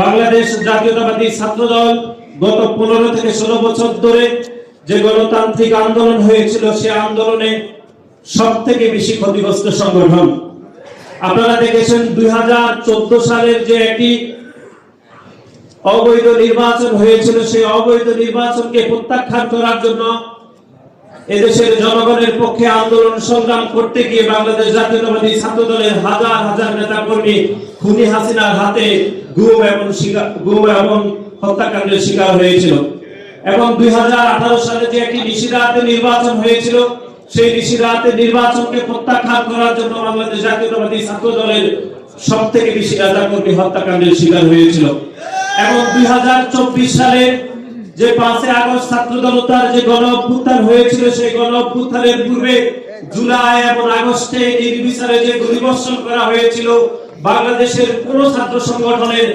বাংলাদেশ জাতীয়তাবাদী ছাত্রদল গত 15 থেকে 16 বছর ধরে যে গণতান্ত্রিক আন্দোলন হয়েছিল, সে আন্দোলনে সবথেকে বেশি ক্ষতিগ্রস্ত সংগঠন। আপনারা দেখেছেন 2014 সালের যে একটি অবৈধ নির্বাচন হয়েছিল, সেই অবৈধ নির্বাচনকে প্রত্যাখ্যান করার জন্য এদেশের জনগণের পক্ষে আন্দোলন সংগ্রাম করতে গিয়ে বাংলাদেশ জাতীয়তাবাদী ছাত্রদলের হাজার হাজার নেতা কর্মী খুনি হাসিনার হাতে গুম এবং হত্যাকাণ্ডের শিকার হয়েছিল। এবং 2018 সালে যে একটি নিষিদ্ধ নির্বাচন হয়েছিল, সেই নিষিদ্ধ নির্বাচনকে প্রত্যাখ্যান করার জন্য বাংলাদেশ জাতীয়তাবাদী ছাত্রদলের সবথেকে বেশি নেতা কর্মী হত্যাকাণ্ডের শিকার হয়েছিল। এবং 2024 সালে যে 5 আগস্ট ছাত্র জনতার যে গণ অভ্যুত্থান হয়েছিল, সেই গণ অভ্যুত্থানের পূর্বে জুলাই এবং আগস্টে নির্বিচারে যে গুলিবর্ষণ করা হয়েছিল, বাংলাদেশের কোন ছাত্র সংগঠনের